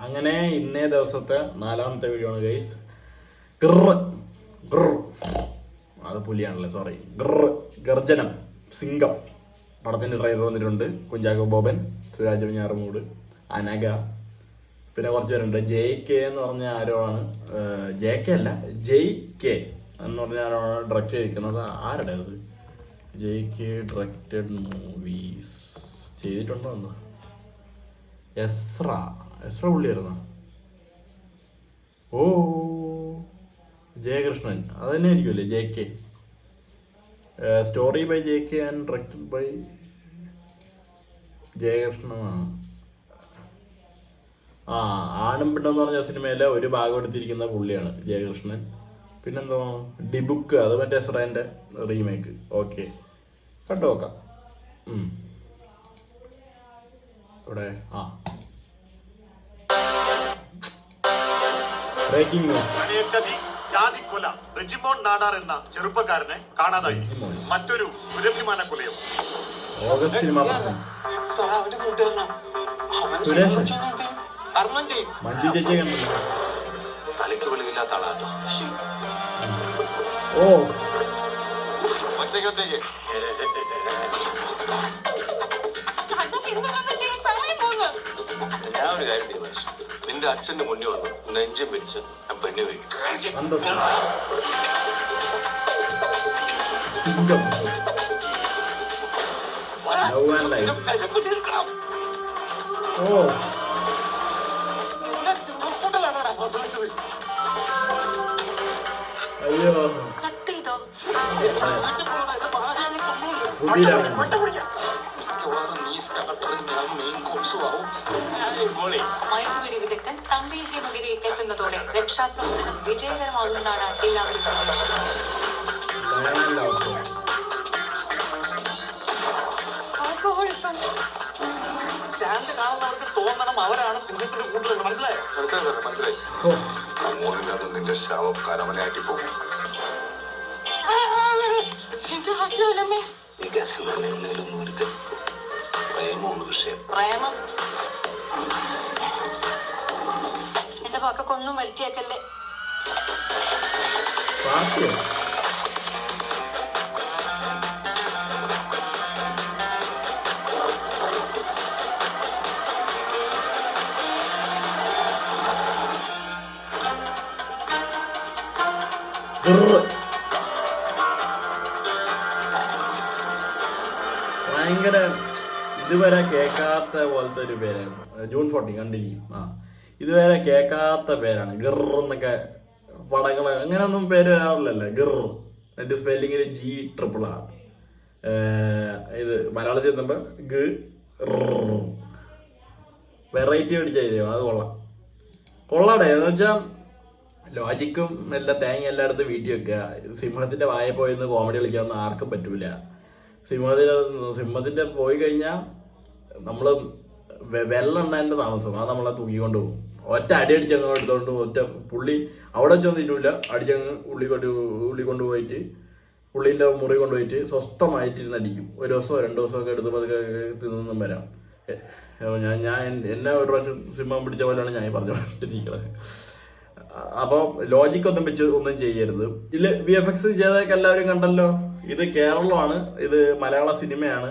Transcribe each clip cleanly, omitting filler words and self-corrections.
അങ്ങനെ ഇന്നേ ദിവസത്തെ 4ാമത്തെ വീഡിയോ ആണ് ഗൈസ്. അത് പുലിയാണല്ലേ, സോറി. ഗർജനം സിംഗം പടത്തിന്റെ ട്രെയിലർ വന്നിട്ടുണ്ട്. കുഞ്ചാക്കോ ബോബൻ, സുരാജ് വെഞ്ഞാറമൂട്, അനഘ, പിന്നെ കുറച്ച് പേരുണ്ട്. JK എന്ന് പറഞ്ഞ ആരോ ആണ്, JK അല്ല JK എന്ന് പറഞ്ഞ ആരോ ആണ് ഡയറക്റ്റ് ചെയ്തിരിക്കുന്നത്. ആരുടെ അത്? JK ഡയറക്റ്റഡ് മൂവീസ് ചെയ്തിട്ടുണ്ടോ എന്ന്? എസ്ര പുള്ളിയായിരുന്നോ? ഓ, ജയകൃഷ്ണൻ അത് തന്നെ ആയിരിക്കുമല്ലേ JK. Story by JK and directed by ജയകൃഷ്ണനാണ്. ആണും പെണ്ണെന്ന് പറഞ്ഞ സിനിമയിലെ ഒരു ഭാഗം എടുത്തിരിക്കുന്ന പുള്ളിയാണ് ജയകൃഷ്ണൻ. പിന്നെന്തോ ഡിബുക്ക്, അത് മറ്റേ എസ്രേന്റെ റീമേക്ക്. ഓക്കെ, കണ്ടു നോക്കാം. ഇവിടെ ബ്രേക്കിംഗ് ന്യൂസ്. ജാതിക്കൊല റെജിമോൻ നാടാർ എന്ന ചെറുപ്പക്കാരനെ കാണാതായി. മറ്റൊരു ദുരഭിമാന കൊലയും. ഓഗസ്റ്റ് സിനിമ മഞ്ജു ചേച്ചി കണ്ടു. തലയ്ക്ക് വെളിയില്ലാത്ത ആളാട്ടോ. ഓ, ഞാൻ ഒരു കാര്യം തീരുമാനിച്ചു. നിന്റെ അച്ഛന്റെ മുന്നിൽ വന്ന് നെഞ്ചും വെച്ച് ഞാൻ പെണ്ണു വയ്ക്കും. അയ്യോ, മയക്കുവെടി വിദഗ്ധൻ തമ്പി ഹേമഗിരി എത്തുന്നതോടെ രക്ഷാപ്രവർത്തനം വിജയകരമാകുമെന്നാണ് എല്ലാവരും പ്രതീക്ഷിക്കുന്നത്. ചാനൽ കാണുന്നവർക്ക് തോന്നണം അവരാണ് സിംഹത്തിന്റെ കൂട്ടിലെന്ന്. മനസ്സിലായോ? നിന്റെ ശവം കരമനയായിട്ട് പോകും. പ്രേമമാണ് വിഷയം. പ്രേമം എന്റെ മക്കൊന്നും വരുത്തിയേക്കല്ലേ. ഭയങ്കര ഇതുവരെ കേൾക്കാത്ത പോലത്തെ ഒരു പേരായിരുന്നു. ജൂൺ 14 കണ്ടിരിക്കും. ഇതുവരെ കേൾക്കാത്ത പേരാണ്. എന്നൊക്കെ പടങ്ങൾ അങ്ങനെയൊന്നും പേര് വരാറില്ലല്ലോ. എൻ്റെ സ്പെല്ലിങ്ങിൽ GRRR. ഇത് മലയാളത്തിൽ എത്തുമ്പോൾ വെറൈറ്റി അടിച്ച ചെയ്തതാണ്. അത് കൊള്ളാടെ. എന്ന് വെച്ചാൽ ലോജിക്കും എല്ലാ തേങ്ങ എല്ലായിടത്തും വീട്ടിൽ വെക്കുക. സിംഹത്തിന്റെ വായ പോയിന്ന് കോമഡി കളിക്കാമെന്ന് ആർക്കും പറ്റൂല. സിംഹത്തിന്റെ പോയി കഴിഞ്ഞാൽ നമ്മൾ വെള്ളെണ്ണൻ്റെ താമസം അത് നമ്മളെ തൂക്കിക്കൊണ്ട് പോകും. ഒറ്റ അടി അടിച്ചങ്ങ് എടുത്തോണ്ട് ഒറ്റ പുള്ളി അവിടെ ചെന്ന് തിന്നൂല. അടിച്ചങ്ങ് ഉള്ളി കൊണ്ടുപോയിട്ട് പുള്ളീൻ്റെ മുറി കൊണ്ടുപോയിട്ട് സ്വസ്ഥമായിട്ടിരുന്ന് അടിക്കും. 1 ദിവസമോ 2 ദിവസമൊക്കെ എടുത്ത് പതുക്കെ തിന്നൊന്നും വരാം. ഞാൻ എന്നെ ഒരു പ്രാവശ്യം സിംഹം പിടിച്ച പോലെയാണ് ഞാൻ പറഞ്ഞുകൊണ്ടിരിക്കുന്നത്. അപ്പോൾ ലോജിക്കൊന്നും വെച്ച് ഒന്നും ചെയ്യരുത്. ഇതിൽ VFX ചെയ്തതൊക്കെ എല്ലാവരും കണ്ടല്ലോ. ഇത് കേരളമാണ്, ഇത് മലയാള സിനിമയാണ്,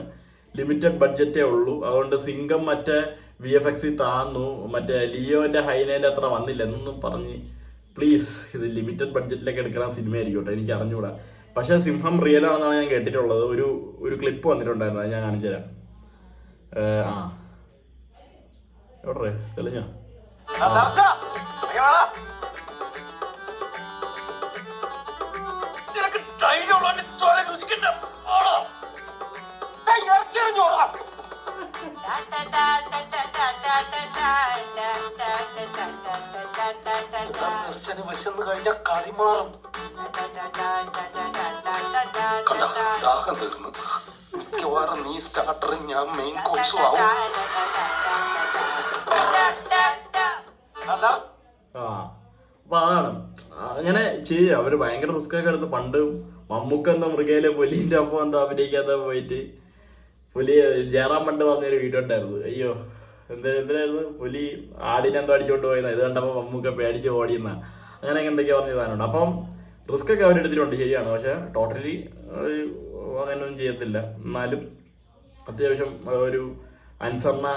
ലിമിറ്റഡ് ബഡ്ജറ്റേ ഉള്ളൂ. അതുകൊണ്ട് സിംഗം മറ്റേ VFX താന്നു, മറ്റേ ലിയോന്റെ ഹൈനേന്റെ അത്ര വന്നില്ല എന്നൊന്നും പറഞ്ഞ് പ്ലീസ്, ഇത് ലിമിറ്റഡ് ബഡ്ജറ്റിലേക്ക് എടുക്കുന്ന സിനിമയായിരിക്കും കേട്ടോ. എനിക്ക് അറിഞ്ഞുകൂടാ. പക്ഷെ സിംഹം റിയൽ ആണെന്നാണ് ഞാൻ കേട്ടിട്ടുള്ളത്. ഒരു ക്ലിപ്പ് വന്നിട്ടുണ്ടായിരുന്നു, അത് ഞാൻ കാണിച്ചു തരാം. എവിടെ തെളിഞ്ഞോ? വിശന്ന് കഴിഞ്ഞ കളിമാറും. ദാഹം തീർന്നു. മിക്കവാറും നീ സ്റ്റാർട്ടറും ഞാൻ മെയിൻ കോഴ്സും ആവും. അപ്പൊ അതാണ് അങ്ങനെ ചെയ്യുക. അവര് ഭയങ്കര റിസ്ക് ഒക്കെ എടുത്ത്. പണ്ട് മമ്മൂക്ക എന്താ മൃഗയിലെ പുലിന്റെ ഒപ്പം എന്താ അഭിനയിക്കാത്ത പോയിട്ട് പുലി ജയറാം പണ്ട് പറഞ്ഞൊരു വീഡിയോ ഉണ്ടായിരുന്നു. അയ്യോ, എന്തിനായിരുന്നു പുലി ആടിനെന്തോ അടിച്ചോണ്ട് പോയെന്ന, ഇത് കണ്ടപ്പോൾ മമ്മൂക്ക പേടിച്ച് ഓടിയെന്ന, അങ്ങനെയൊക്കെ എന്തൊക്കെയാ പറഞ്ഞ സാധനമുണ്ട്. അപ്പം റിസ്ക് ഒക്കെ അവരെടുത്തിട്ടുണ്ട്, ശരിയാണ്. പക്ഷെ ടോട്ടലി അങ്ങനെയൊന്നും ചെയ്യത്തില്ല. എന്നാലും അത്യാവശ്യം ഒരു അനുസരണ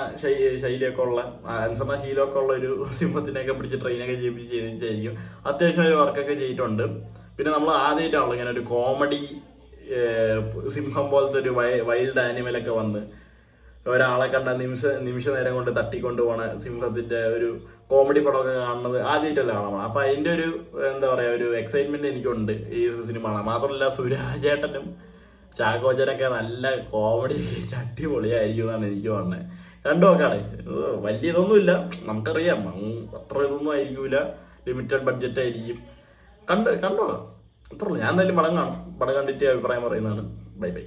ശൈലിയൊക്കെ ഉള്ള, അനുസരണ ശീലമൊക്കെ ഉള്ള ഒരു സിംഹത്തിനെയൊക്കെ പിടിച്ച് ട്രെയിനൊക്കെ ചെയ്യിപ്പിച്ചായിരിക്കും. അത്യാവശ്യം ഒരു വർക്കൊക്കെ ചെയ്തിട്ടുണ്ട്. പിന്നെ നമ്മൾ ആദ്യമായിട്ടാണല്ലോ ഇങ്ങനെ ഒരു കോമഡി സിംഹം പോലത്തെ ഒരു വൈൽഡ് ആനിമലൊക്കെ വന്ന് ഒരാളെ കണ്ട നിമിഷ നേരം കൊണ്ട് തട്ടിക്കൊണ്ട് പോണ സിംഹത്തിന്റെ ഒരു കോമഡി പടമൊക്കെ കാണുന്നത് ആദ്യമായിട്ടല്ല കാണാൻ. അപ്പൊ അതിന്റെ ഒരു എന്താ പറയാ ഒരു എക്സൈറ്റ്മെന്റ് എനിക്കുണ്ട് ഈ സിനിമ കാണാൻ. മാത്രമല്ല സുരാജേട്ടനും ചാക്കോച്ചനൊക്കെ നല്ല കോമഡി അടിപൊളിയായിരിക്കും എന്നാണ് എനിക്ക് പറഞ്ഞത്. കണ്ടു നോക്കാണ്. വലിയ ഇതൊന്നുമില്ല, നമുക്കറിയാം അത്ര ഇതൊന്നും ആയിരിക്കൂല, ലിമിറ്റഡ് ബഡ്ജറ്റ് ആയിരിക്കും. കണ്ടു നോക്കാം, അത്രയുള്ളൂ. ഞാൻ എന്തായാലും പടം കാണും. പടം കണ്ടിട്ട് അഭിപ്രായം പറയുന്നതാണ്. Bye bye.